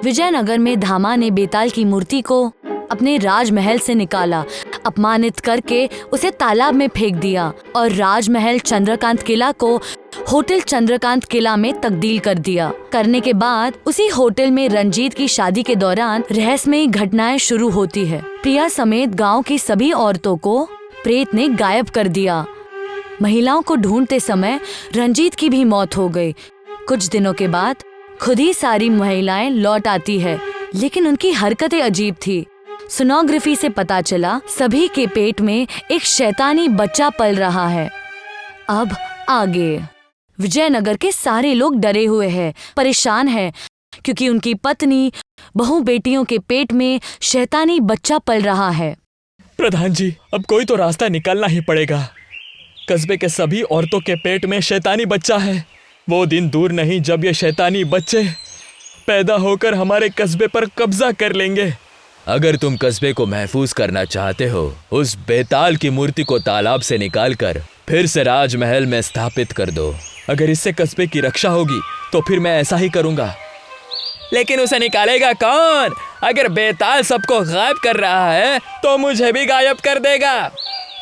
विजयनगर में धामा ने बेताल की मूर्ति को अपने राजमहल से निकाला, अपमानित करके उसे तालाब में फेंक दिया और राजमहल चंद्रकांत किला को होटल चंद्रकांत किला में तब्दील कर दिया। करने के बाद उसी होटल में रंजीत की शादी के दौरान रहस्यमयी घटनाएं शुरू होती है। प्रिया समेत गांव की सभी औरतों को प्रेत ने गायब कर दिया। महिलाओं को ढूंढते समय रंजीत की भी मौत हो गई। कुछ दिनों के बाद खुद ही सारी महिलाएं लौट आती है, लेकिन उनकी हरकतें अजीब थी। सोनोग्राफी से पता चला सभी के पेट में एक शैतानी बच्चा पल रहा है। अब आगे विजयनगर के सारे लोग डरे हुए हैं, परेशान हैं, क्योंकि उनकी पत्नी बहु बेटियों के पेट में शैतानी बच्चा पल रहा है। प्रधान जी, अब कोई तो रास्ता निकालना ही पड़ेगा। कस्बे के सभी औरतों के पेट में शैतानी बच्चा है। वो दिन दूर नहीं जब ये शैतानी बच्चे पैदा होकर हमारे कस्बे पर कब्जा कर लेंगे। अगर तुम कस्बे को महफूज करना चाहते हो, उस बेताल की मूर्ति को तालाब से निकालकर फिर से राजमहल में स्थापित कर दो। अगर इससे कस्बे की रक्षा होगी तो फिर मैं ऐसा ही करूंगा। लेकिन उसे निकालेगा कौन? अगर बेताल सबको गायब कर रहा है तो मुझे भी गायब कर देगा।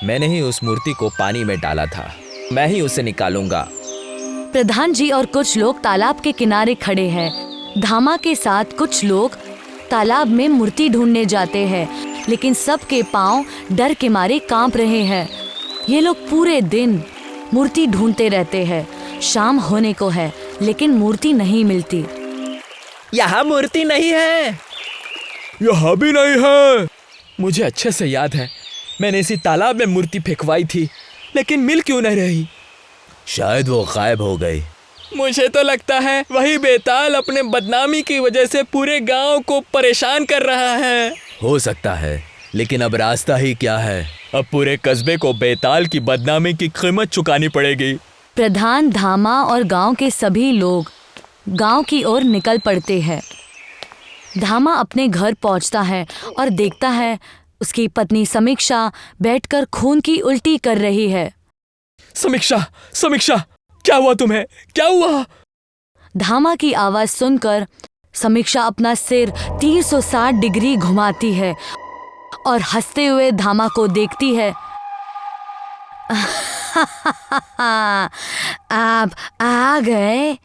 मैंने ही उस मूर्ति को पानी में डाला था, मैं ही उसे निकालूंगा। प्रधान जी और कुछ लोग तालाब के किनारे खड़े हैं। धामा के साथ कुछ लोग तालाब में मूर्ति ढूंढने जाते हैं, लेकिन सबके पांव डर के मारे कांप रहे हैं। ये लोग पूरे दिन मूर्ति ढूंढते रहते हैं। शाम होने को है, लेकिन मूर्ति नहीं मिलती। यहाँ मूर्ति नहीं है, यहाँ भी नहीं है। मुझे अच्छे से याद है, मैंने इसी तालाब में मूर्ति फेंकवाई थी, लेकिन मिल क्यों नहीं रही? शायद वो गायब हो गई। मुझे तो लगता है वही बेताल अपने बदनामी की वजह से पूरे गांव को परेशान कर रहा है। हो सकता है, लेकिन अब रास्ता ही क्या है? अब पूरे कस्बे को बेताल की बदनामी की कीमत चुकानी पड़ेगी। प्रधान धामा और गांव के सभी लोग गांव की ओर निकल पड़ते हैं। धामा अपने घर पहुंचता है और देखता है उसकी पत्नी समीक्षा बैठकर खून की उल्टी कर रही है। समीक्षा, समीक्षा, क्या हुआ तुम्हें? क्या हुआ? धामा की आवाज सुनकर समीक्षा अपना सिर 360 डिग्री घुमाती है और हंसते हुए धामा को देखती है। आप आ गए?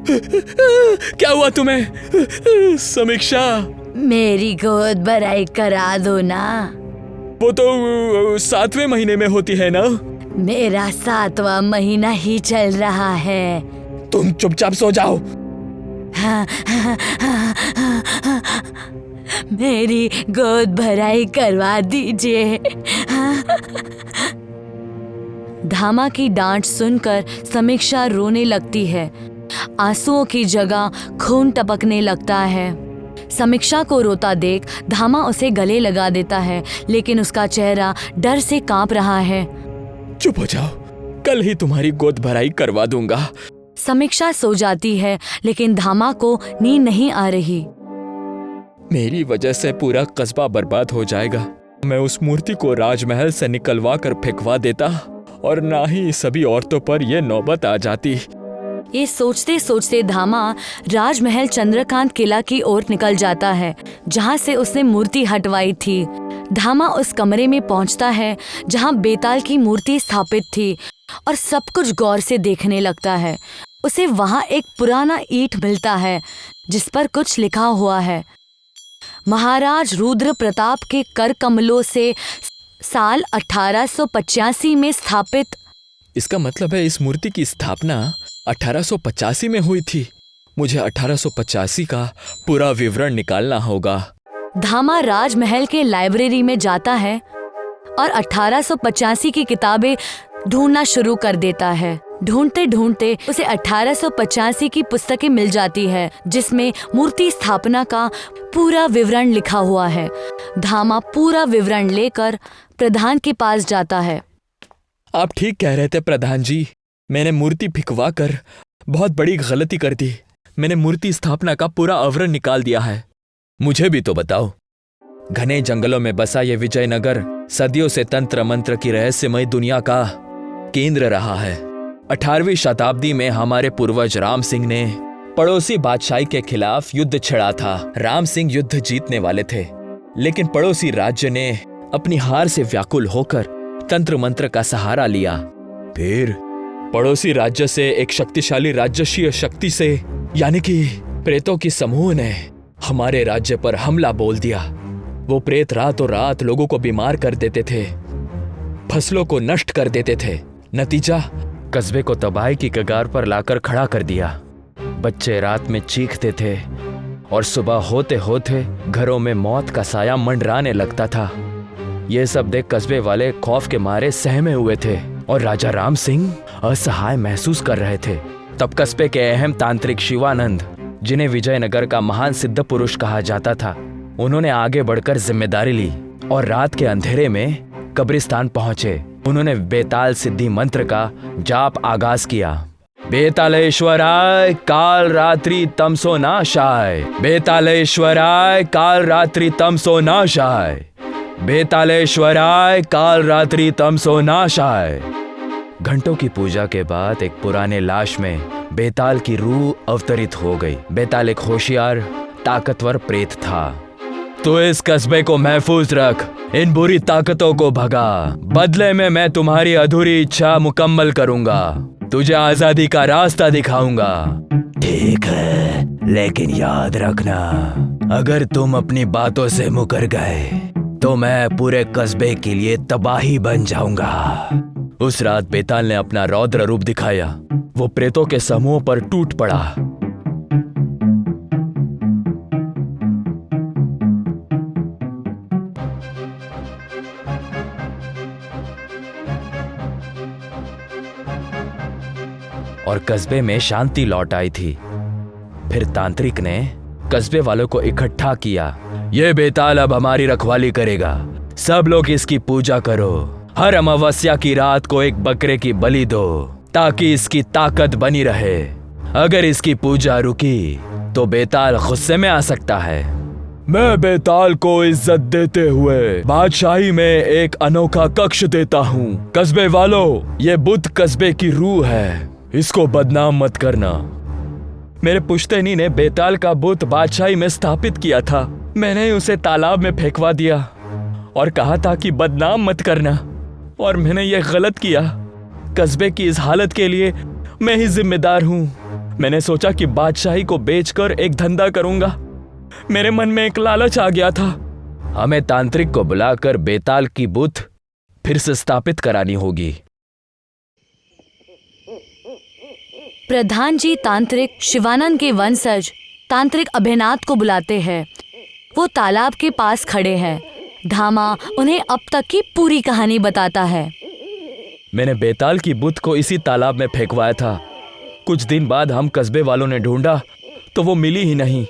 क्या हुआ तुम्हें? समीक्षा, मेरी गोद भराई करा दो ना। वो तो 7वें महीने में होती है ना? मेरा 7वां महीना ही चल रहा है। तुम चुपचाप सो जाओ। मेरी गोद भराई करवा दीजिए। धामा की डांट सुनकर समीक्षा रोने लगती है। आंसुओं की जगह खून टपकने लगता है। समीक्षा को रोता देख धामा उसे गले लगा देता है, लेकिन उसका चेहरा डर से कांप रहा है। चुप हो जाओ, कल ही तुम्हारी गोद भराई करवा दूंगा। समीक्षा सो जाती है, लेकिन धामा को नींद नहीं आ रही। मेरी वजह से पूरा कस्बा बर्बाद हो जाएगा। मैं उस मूर्ति को राजमहल से निकलवा कर फेंकवा देता, और ना ही सभी औरतों पर यह नौबत आ जाती। ये सोचते सोचते धामा राजमहल चंद्रकांत किला की ओर निकल जाता है, जहाँ से उसने मूर्ति हटवाई थी। धामा उस कमरे में पहुँचता है जहाँ बेताल की मूर्ति स्थापित थी, और सब कुछ गौर से देखने लगता है। उसे वहाँ एक पुराना ईंट मिलता है जिस पर कुछ लिखा हुआ है। महाराज रुद्र प्रताप के कर कमलों से साल 1885 में स्थापित। इसका मतलब है इस मूर्ति की स्थापना 1885 में हुई थी। मुझे 1885 का पूरा विवरण निकालना होगा। धामा राजमहल के लाइब्रेरी में जाता है और 1885 की किताबें ढूंढना शुरू कर देता है। ढूंढते ढूंढते उसे 1885 की पुस्तकें मिल जाती है, जिसमें मूर्ति स्थापना का पूरा विवरण लिखा हुआ है। धामा पूरा विवरण लेकर प्रधान के पास जाता है। आप ठीक कह रहे थे प्रधान जी, मैंने मूर्ति फिकवा कर बहुत बड़ी गलती कर दी। मैंने मूर्ति स्थापना का पूरा विवरण निकाल दिया है। मुझे भी तो बताओ। घने जंगलों में बसा ये विजयनगर सदियों से तंत्र मंत्र की रहस्यमय दुनिया का केंद्र रहा है। 18वीं शताब्दी में हमारे पूर्वज राम सिंह ने पड़ोसी बादशाही के खिलाफ युद्ध छिड़ा था। राम सिंह युद्ध जीतने वाले थे, लेकिन पड़ोसी राज्य ने अपनी हार से व्याकुल होकर तंत्र मंत्र का सहारा लिया। फिर पड़ोसी राज्य से एक शक्तिशाली राजस्वीय शक्ति से यानी कि प्रेतों की समूह ने हमारे राज्य पर हमला बोल दिया। वो प्रेत रातों रात लोगों को बीमार कर देते थे, फसलों को नष्ट कर देते थे। नतीजा, कस्बे को तबाही की कगार पर लाकर खड़ा कर दिया। बच्चे रात में चीखते थे और सुबह होते होते घरों में मौत का साया मंडराने लगता था। ये सब देख कस्बे वाले खौफ के मारे सहमे हुए थे और राजा राम सिंह असहाय महसूस कर रहे थे। तब कस्बे के अहम तांत्रिक शिवानंद, जिन्हें विजयनगर का महान सिद्ध पुरुष कहा जाता था, उन्होंने आगे बढ़कर जिम्मेदारी ली और रात के अंधेरे में कब्रिस्तान पहुंचे। उन्होंने बेताल सिद्धि मंत्र का जाप आगाज किया। बेतालेश्वराय काल रात्रि तमसो नाशाय, बेतालेश्वराय काल रात्रि तमसो नाशाय, बेतालेश्वराय काल रात्रि तमसो नाशाय। घंटों की पूजा के बाद एक पुराने लाश में बेताल की रूह अवतरित हो गई। बेताल एक होशियार ताकतवर प्रेत था। तो इस कस्बे को महफूज रख, इन बुरी ताकतों को भगा। बदले में मैं तुम्हारी अधूरी इच्छा मुकम्मल करूंगा, तुझे आजादी का रास्ता दिखाऊंगा। ठीक है, लेकिन याद रखना, अगर तुम अपनी बातों से मुकर गए तो मैं पूरे कस्बे के लिए तबाही बन जाऊंगा। उस रात बेताल ने अपना रौद्र रूप दिखाया। वो प्रेतों के समूह पर टूट पड़ा। और कस्बे में शांति लौट आई थी। फिर तांत्रिक ने कस्बे वालों को इकट्ठा किया। ये बेताल अब हमारी रखवाली करेगा, सब लोग इसकी पूजा करो। हर अमावस्या की रात को एक बकरे की बलि दो ताकि इसकी ताकत बनी रहे। अगर इसकी पूजा रुकी तो बेताल गुस्से में आ सकता है। मैं बेताल को इज्जत देते हुए बादशाही में एक अनोखा कक्ष देता हूँ। कस्बे वालों, ये बुत कस्बे की रूह है, इसको बदनाम मत करना। मेरे पुश्तैनी ने बेताल का बुत बादशाही में स्थापित किया था। मैंने उसे तालाब में फेंकवा दिया और कहा था कि बदनाम मत करना, और मैंने ये गलत किया। कस्बे की इस हालत के लिए मैं ही जिम्मेदार हूँ। मैंने सोचा कि बादशाही को बेचकर एक धंधा करूंगा। मेरे मन में एक लालच आ गया था। हमें तांत्रिक को बुलाकर बेताल की बुत फिर से स्थापित करानी होगी। प्रधान जी तांत्रिक शिवानंद के वंशज तांत्रिक अभयनाथ को बुलाते हैं। वो तालाब के पास खड़े हैं। धामा उन्हें अब तक की पूरी कहानी बताता है। मैंने बेताल की बुत को इसी तालाब में फेंकवाया था। कुछ दिन बाद हम कस्बे वालों ने ढूंढा तो वो मिली ही नहीं।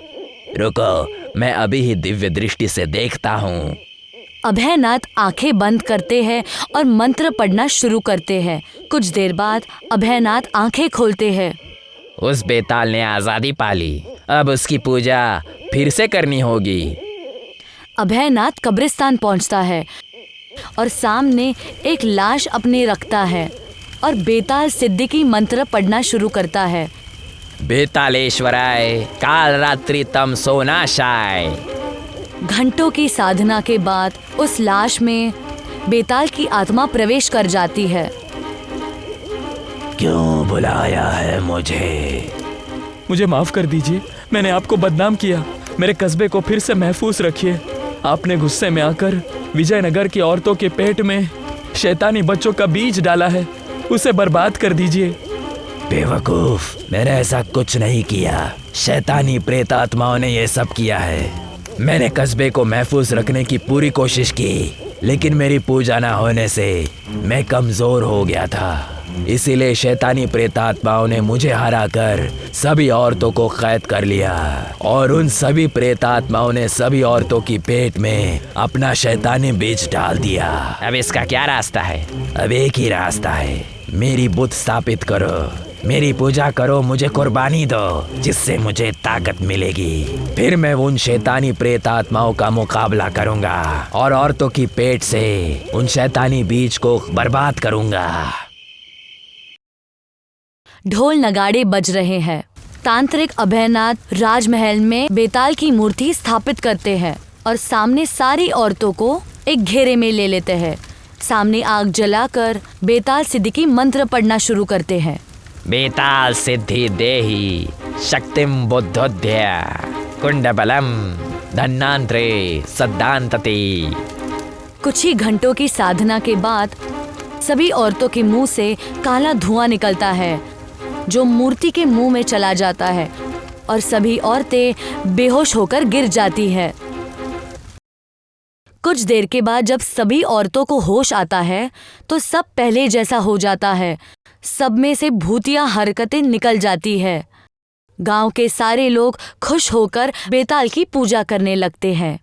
रुको, मैं अभी ही दिव्य दृष्टि से देखता हूँ। अभयनाथ आंखें बंद करते हैं और मंत्र पढ़ना शुरू करते हैं। कुछ देर बाद अभयनाथ आंखें खोलते हैं। उस बेताल ने आजादी पाली, अब उसकी पूजा फिर से करनी होगी। अभयनाथ कब्रिस्तान पहुंचता है और सामने एक लाश अपने रखता है और बेताल सिद्धि की मंत्र पढ़ना शुरू करता है। बेतालेश्वराय काल रात्रि तमसो नाशाय। घंटों की साधना के बाद उस लाश में बेताल की आत्मा प्रवेश कर जाती है। क्यों बुलाया है मुझे? मुझे माफ कर दीजिए, मैंने आपको बदनाम किया। मेरे कस्बे को फिर से महफूज रखिए। आपने गुस्से में आकर विजयनगर की औरतों के पेट में शैतानी बच्चों का बीज डाला है, उसे बर्बाद कर दीजिए। बेवकूफ, मैंने ऐसा कुछ नहीं किया। शैतानी प्रेत आत्माओं ने यह सब किया है। मैंने कस्बे को महफूज रखने की पूरी कोशिश की, लेकिन मेरी पूजा न होने से मैं कमजोर हो गया था। इसीलिए शैतानी प्रेतात्माओं ने मुझे हराकर सभी औरतों को कैद कर लिया और उन सभी प्रेतात्माओं ने सभी औरतों की पेट में अपना शैतानी बीज डाल दिया। अब इसका क्या रास्ता है? अब एक ही रास्ता है, मेरी बुत स्थापित करो, मेरी पूजा करो, मुझे कुर्बानी दो, जिससे मुझे ताकत मिलेगी। फिर मैं उन शैतानी प्रेत आत्माओं का मुकाबला करूंगा और औरतों की पेट से उन शैतानी बीज को बर्बाद करूंगा। ढोल नगाड़े बज रहे हैं। तांत्रिक अभयनाथ राजमहल में बेताल की मूर्ति स्थापित करते हैं और सामने सारी औरतों को एक घेरे में ले लेते हैं। सामने आग जलाकर बेताल सिद्धि की मंत्र पढ़ना शुरू करते हैं। बेताल सिद्धि देहि शक्तिम बुद्धोध्य कुंडबलम धन्नांत्रे सद्दांतति। कुछ ही घंटों की साधना के बाद सभी औरतों के मुंह से काला धुआं निकलता है जो मूर्ति के मुंह में चला जाता है और सभी औरतें बेहोश होकर गिर जाती है। कुछ देर के बाद जब सभी औरतों को होश आता है तो सब पहले जैसा हो जाता है। सब में से भूतिया हरकतें निकल जाती है। गांव के सारे लोग खुश होकर बेताल की पूजा करने लगते हैं।